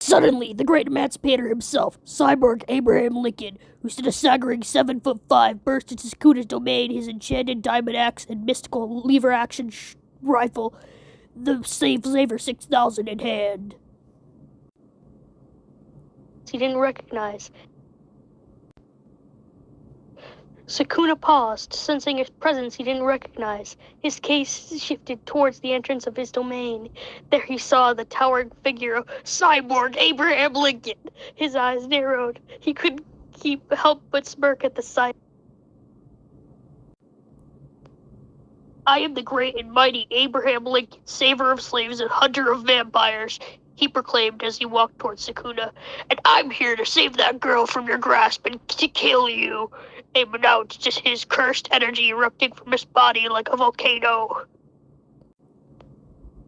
Suddenly, the great emancipator himself, cyborg Abraham Lincoln, who stood a staggering 7'5", burst into Sukuna's domain, his enchanted diamond axe and mystical lever-action rifle, the Saver 6000 in hand. He didn't recognize. Sukuna paused, sensing his presence he didn't recognize. His gaze shifted towards the entrance of his domain. There he saw the towering figure of cyborg Abraham Lincoln. His eyes narrowed. He couldn't help but smirk at the sight. I am the great and mighty Abraham Lincoln, saver of slaves and hunter of vampires, he proclaimed as he walked towards Sukuna. And I'm here to save that girl from your grasp and to kill you, Abe announced, just his cursed energy erupting from his body like a volcano.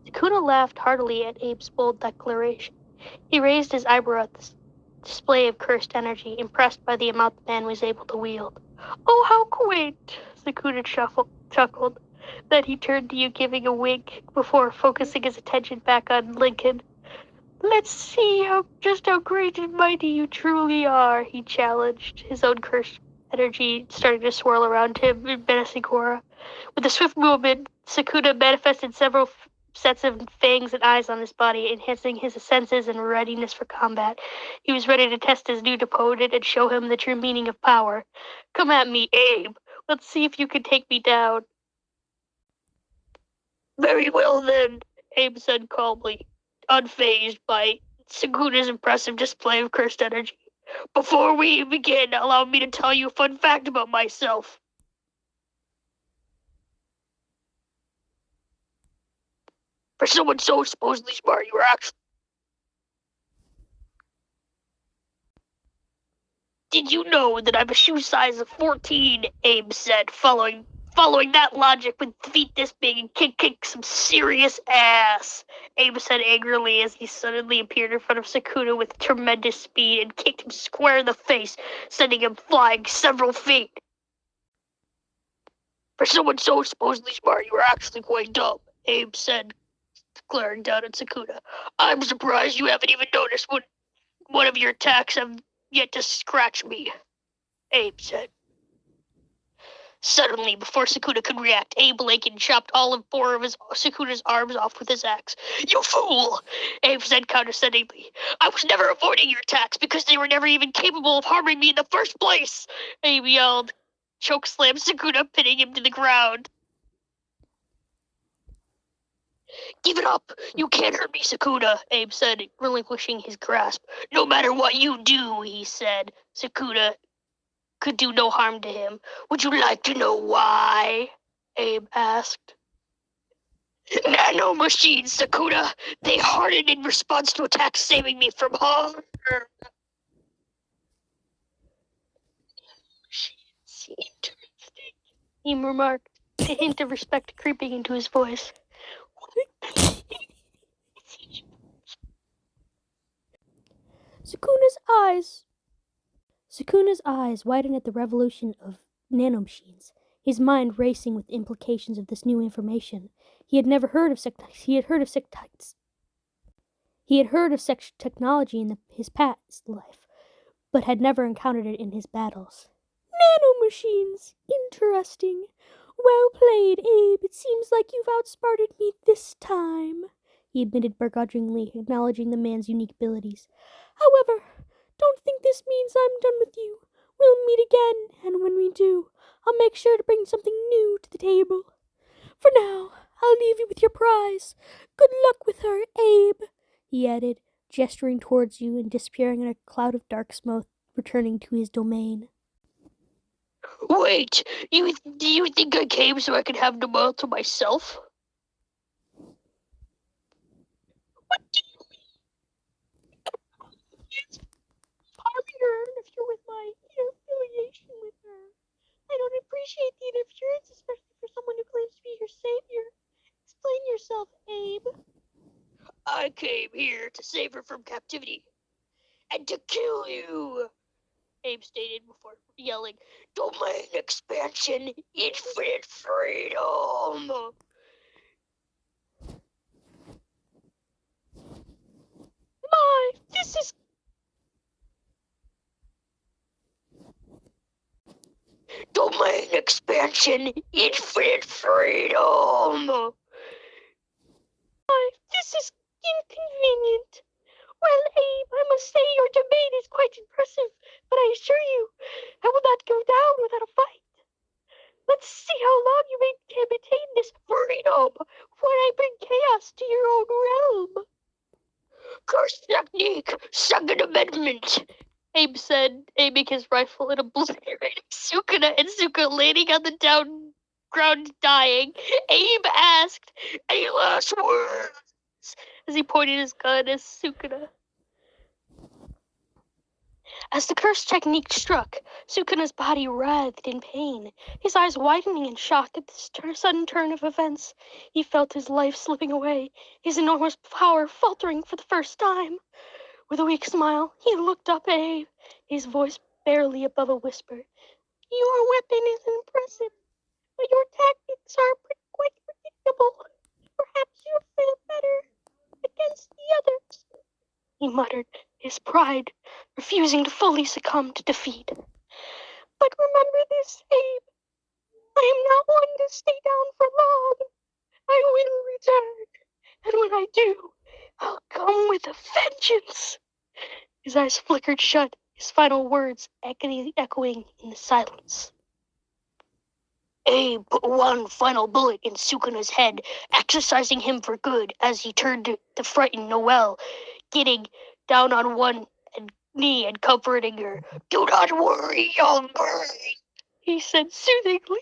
Sukuna laughed heartily at Abe's bold declaration. He raised his eyebrow at this display of cursed energy, impressed by the amount the man was able to wield. Oh, how quaint, Sukuna chuckled. Then he turned to you, giving a wink before focusing his attention back on Lincoln. Let's see just how great and mighty you truly are, he challenged, his own cursed energy starting to swirl around him in menacing aura. With a swift movement, Sukuna manifested several sets of fangs and eyes on his body, enhancing his senses and readiness for combat. He was ready to test his new opponent and show him the true meaning of power. Come at me, Abe. Let's see if you can take me down. Very well then, Abe said calmly, unfazed by Sukuna's impressive display of cursed energy. Before we begin, allow me to tell you a fun fact about myself. For someone so supposedly smart, you were actually... Did you know that I'm a shoe size of 14, Abe said, following that logic with feet this big and kick some serious ass, Abe said angrily as he suddenly appeared in front of Sukuna with tremendous speed and kicked him square in the face, sending him flying several feet. For someone so supposedly smart, you were actually quite dumb, Abe said, glaring down at Sukuna. I'm surprised you haven't even noticed one of your attacks have yet to scratch me, Abe said. Suddenly, before Sukuna could react, Abe Lincoln chopped all of 4 of Sukuna's arms off with his axe. You fool! Abe said condescendingly. I was never avoiding your attacks because they were never even capable of harming me in the first place, Abe yelled. Chokeslammed Sukuna, pinning him to the ground. Give it up! You can't hurt me, Sukuna, Abe said, relinquishing his grasp. No matter what you do, he said. Sukuna could do no harm to him. Would you like to know why? Abe asked. Nano machines, Sukuna. They hardened in response to attacks, saving me from harm. Interesting, he remarked, a hint of respect creeping into his voice. Sukuna's eyes widened at the revolution of nanomachines, his mind racing with the implications of this new information. He had heard of such technology in his past life, but had never encountered it in his battles. Nanomachines! Interesting. Well played, Abe. It seems like you've outsmarted me this time, he admitted begrudgingly, acknowledging the man's unique abilities. However, don't think this means I'm done with you. We'll meet again, and when we do, I'll make sure to bring something new to the table. For now, I'll leave you with your prize. Good luck with her, Abe, he added, gesturing towards you and disappearing in a cloud of dark smoke, returning to his domain. Wait, do you think I came so I could have the world to myself? What do you mean? Harming her interfere with my affiliation with her. I don't appreciate the interference, especially for someone who claims to be your savior. Explain yourself, Abe. I came here to save her from captivity and to kill you, Abe stated before yelling, Domain expansion, infinite freedom! This is Domain expansion, infinite freedom. This is inconvenient. Well, Abe, I must say your domain is quite impressive, but I assure you, I will not go down without a fight. Let's see how long you can maintain this freedom before I bring chaos to your own realm. Curse technique, Second Amendment. Abe said, aiming his rifle and obliterating Sukuna and Sukuna landing on the down ground dying. Abe asked, Any last words? as he pointed his gun at Sukuna. As the curse technique struck, Sukuna's body writhed in pain, his eyes widening in shock at this sudden turn of events. He felt his life slipping away, his enormous power faltering for the first time. With a weak smile, he looked up at Abe, his voice barely above a whisper. Your weapon is impressive, but your tactics are quite predictable. Perhaps you'll fare better against the others, he muttered, his pride refusing to fully succumb to defeat. But remember this, Abe. I am not one to stay down for long. I will return, and when I do, I'll come with a vengeance. His eyes flickered shut, his final words echoing in the silence. Abe put one final bullet in Sukuna's head, exercising him for good as he turned to frighten Noelle, getting down on one knee and comforting her. Do not worry, young girl, he said soothingly.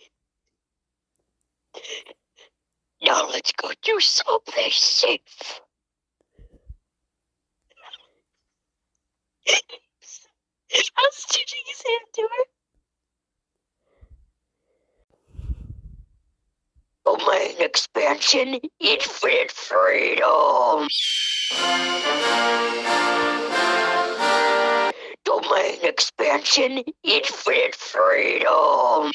Now let's go do something safe. I was stitching his hand to her. Domain expansion, infinite freedom. Domain expansion, infinite freedom.